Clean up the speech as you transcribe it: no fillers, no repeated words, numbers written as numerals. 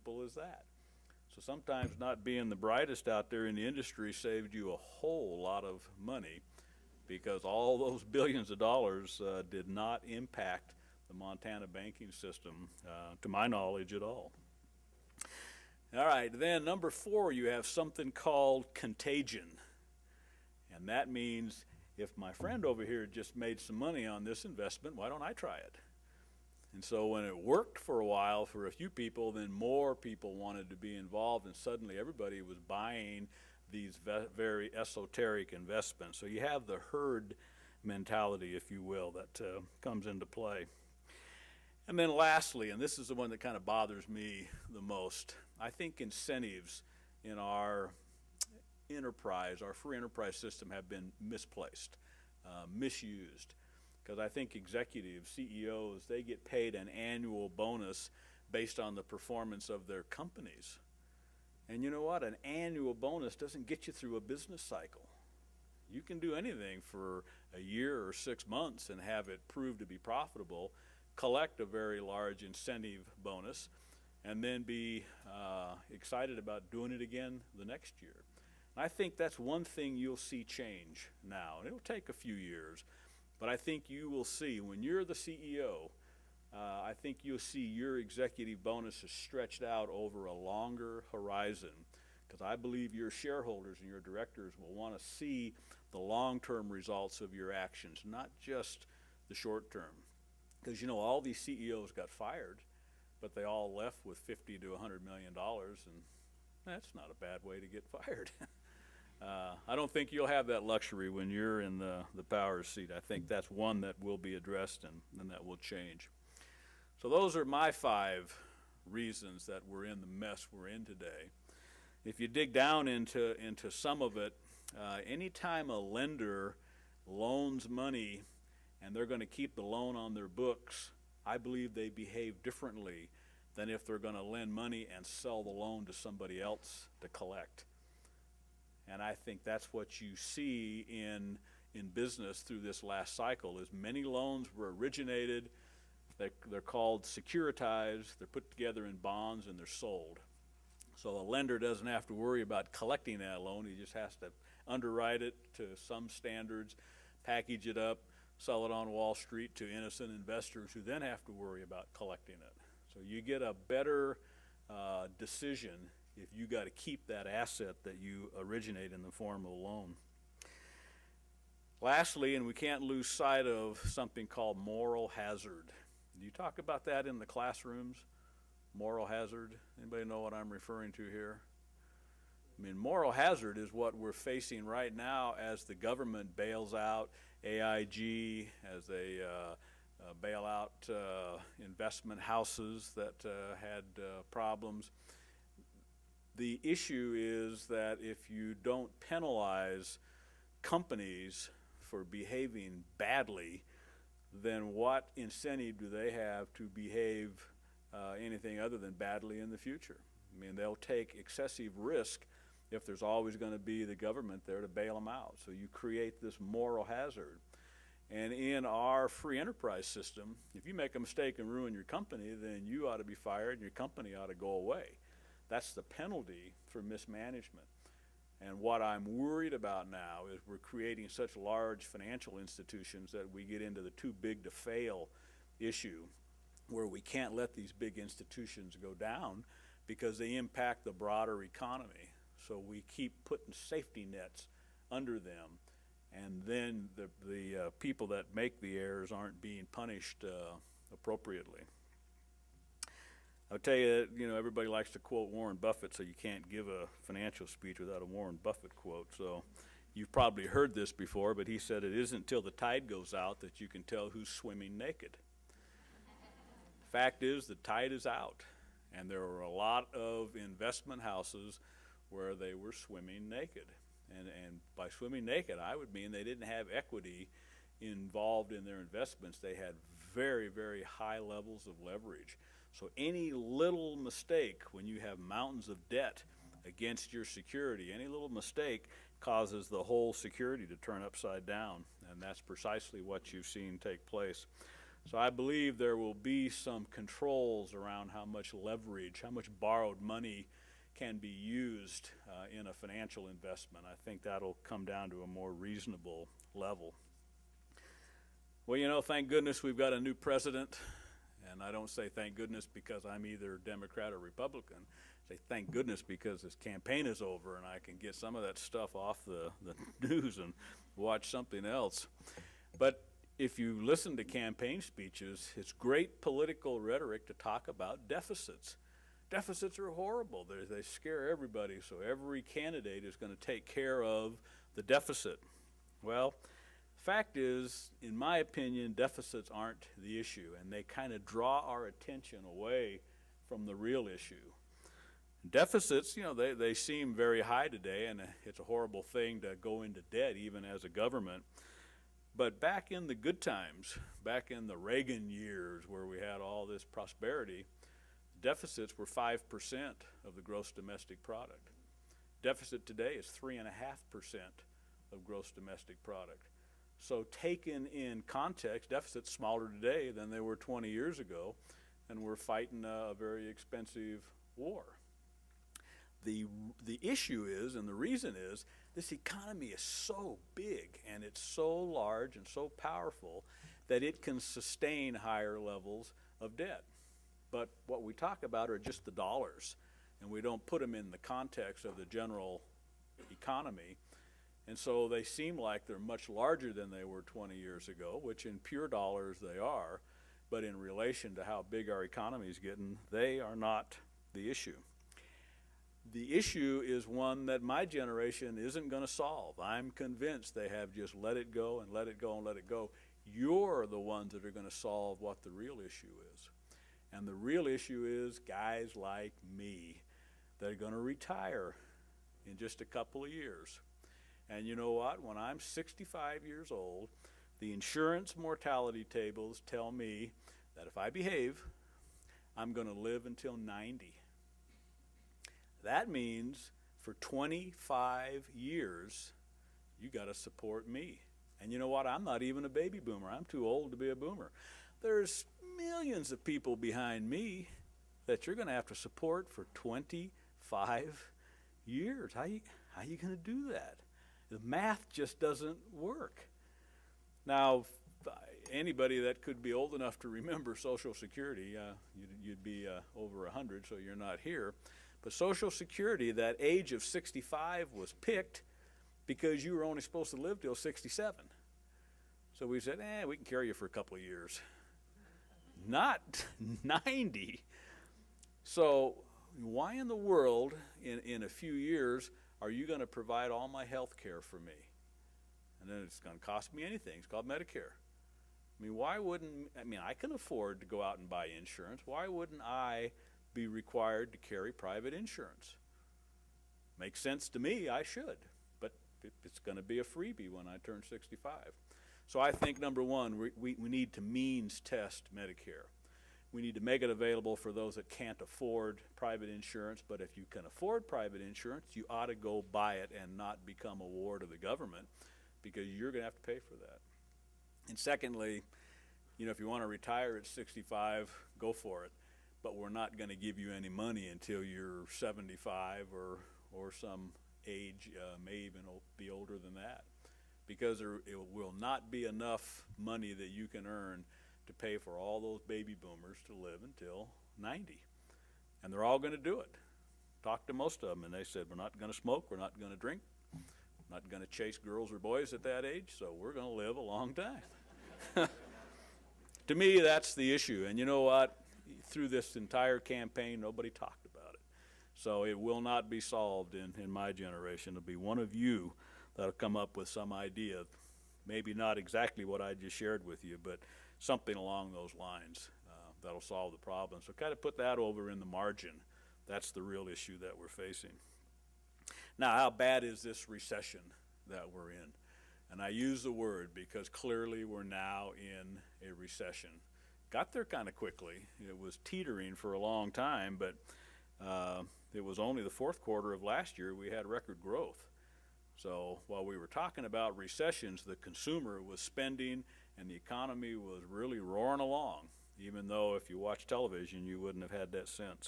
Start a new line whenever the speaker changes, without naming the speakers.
simple as that. So sometimes not being the brightest out there in the industry saved you a whole lot of money, because all those billions of dollars did not impact the Montana banking system, to my knowledge, at all. All right, then number 4, you have something called contagion. And that means, if my friend over here just made some money on this investment, why don't I try it? And so when it worked for a while for a few people, then more people wanted to be involved, and suddenly everybody was buying these very esoteric investments. So you have the herd mentality, if you will, that comes into play. And then lastly, and this is the one that kind of bothers me the most, I think incentives in our enterprise, our free enterprise system, have been misplaced, misused. Because I think executives, CEOs, they get paid an annual bonus based on the performance of their companies. And you know what? An annual bonus doesn't get you through a business cycle. You can do anything for a year or 6 months and have it prove to be profitable, collect a very large incentive bonus, and then be excited about doing it again the next year. And I think that's one thing you'll see change now. And it'll take a few years. But I think you will see, when you're the CEO, I think you'll see your executive bonuses stretched out over a longer horizon, because I believe your shareholders and your directors will want to see the long-term results of your actions, not just the short term. Because, you know, all these CEOs got fired, but they all left with $50 to $100 million, and that's not a bad way to get fired. I don't think you'll have that luxury when you're in the power seat. I think that's one that will be addressed and that will change. So those are my 5 reasons that we're in the mess we're in today. If you dig down into some of it, anytime a lender loans money and they're going to keep the loan on their books, I believe they behave differently than if they're going to lend money and sell the loan to somebody else to collect. And I think that's what you see in business through this last cycle, is many loans were originated, they're called securitized, they're put together in bonds, and they're sold. So a lender doesn't have to worry about collecting that loan. He just has to underwrite it to some standards, package it up, sell it on Wall Street to innocent investors who then have to worry about collecting it. So you get a better decision if you got to keep that asset that you originate in the form of a loan. Lastly, and we can't lose sight of something called moral hazard. Do you talk about that in the classrooms? Moral hazard? Anybody know what I'm referring to here? I mean, moral hazard is what we're facing right now as the government bails out AIG, as they bail out investment houses that had problems. The issue is that if you don't penalize companies for behaving badly, then what incentive do they have to behave anything other than badly in the future? I mean, they'll take excessive risk if there's always going to be the government there to bail them out. So you create this moral hazard. And in our free enterprise system, if you make a mistake and ruin your company, then you ought to be fired and your company ought to go away. That's the penalty for mismanagement. And what I'm worried about now is we're creating such large financial institutions that we get into the too big to fail issue, where we can't let these big institutions go down because they impact the broader economy. So we keep putting safety nets under them, and then the people that make the errors aren't being punished appropriately. I'll tell you, everybody likes to quote Warren Buffett, so you can't give a financial speech without a Warren Buffett quote. So you've probably heard this before, but he said, "It isn't till the tide goes out that you can tell who's swimming naked." Fact is, the tide is out, and there were a lot of investment houses where they were swimming naked. And by swimming naked, I would mean they didn't have equity involved in their investments. They had very, very high levels of leverage. So any little mistake, when you have mountains of debt against your security, any little mistake causes the whole security to turn upside down. And that's precisely what you've seen take place. So I believe there will be some controls around how much leverage, how much borrowed money can be used in a financial investment. I think that'll come down to a more reasonable level. Well, you know, thank goodness we've got a new president. And I don't say thank goodness because I'm either Democrat or Republican. I say thank goodness because his campaign is over and I can get some of that stuff off the news and watch something else. But if you listen to campaign speeches, it's great political rhetoric to talk about deficits. Deficits are horrible. They scare everybody, so every candidate is going to take care of the deficit. Well, fact is, in my opinion, deficits aren't the issue, and they kind of draw our attention away from the real issue. Deficits, you know, they seem very high today, and it's a horrible thing to go into debt even as a government. But back in the good times, back in the Reagan years where we had all this prosperity, deficits were 5% of the gross domestic product. Deficit today is 3.5% of gross domestic product. So taken in context, deficits smaller today than they were 20 years ago, and we're fighting a very expensive war. The issue is, and the reason is, this economy is so big and it's so large and so powerful that it can sustain higher levels of debt. But what we talk about are just the dollars, and we don't put them in the context of the general economy. And so they seem like they're much larger than they were 20 years ago, which in pure dollars they are, but in relation to how big our economy is getting, they are not the issue. The issue is one that my generation isn't going to solve. I'm convinced they have just let it go and let it go and let it go. You're the ones that are going to solve what the real issue is. And the real issue is guys like me that are going to retire in just a couple of years. And you know what? When I'm 65 years old, the insurance mortality tables tell me that if I behave, I'm going to live until 90. That means for 25 years, you got to support me. And you know what? I'm not even a baby boomer. I'm too old to be a boomer. There's millions of people behind me that you're going to have to support for 25 years. How you going to do that? The math just doesn't work. Now, anybody that could be old enough to remember Social Security, you'd be over 100, so you're not here. But Social Security, that age of 65 was picked because you were only supposed to live till 67. So we said, we can carry you for a couple of years. Not 90. So why in the world, in a few years, are you going to provide all my health care for me? And then it's going to cost me anything. It's called Medicare. I can afford to go out and buy insurance. Why wouldn't I be required to carry private insurance? Makes sense to me, I should. But it's going to be a freebie when I turn 65. So I think, number one, we need to means test Medicare. We need to make it available for those that can't afford private insurance, but if you can afford private insurance, you ought to go buy it and not become a ward of the government, because you're going to have to pay for that. And secondly, if you want to retire at 65, go for it, but we're not going to give you any money until you're 75 or some age, may even be older than that, because it will not be enough money that you can earn to pay for all those baby boomers to live until 90. And they're all going to do it. Talked to most of them, and they said, we're not going to smoke, we're not going to drink, we're not going to chase girls or boys at that age, so we're going to live a long time. To me, that's the issue. And you know what? Through this entire campaign, nobody talked about it. So it will not be solved in my generation. It'll be one of you that'll come up with some idea, maybe not exactly what I just shared with you, but something along those lines that'll solve the problem. So kind of put that over in the margin. That's the real issue that we're facing. Now, how bad is this recession that we're in? And I use the word because clearly we're now in a recession. Got there kind of quickly. It was teetering for a long time, but it was only the fourth quarter of last year we had record growth. So while we were talking about recessions, the consumer was spending and the economy was really roaring along, even though if you watch television, you wouldn't have had that sense.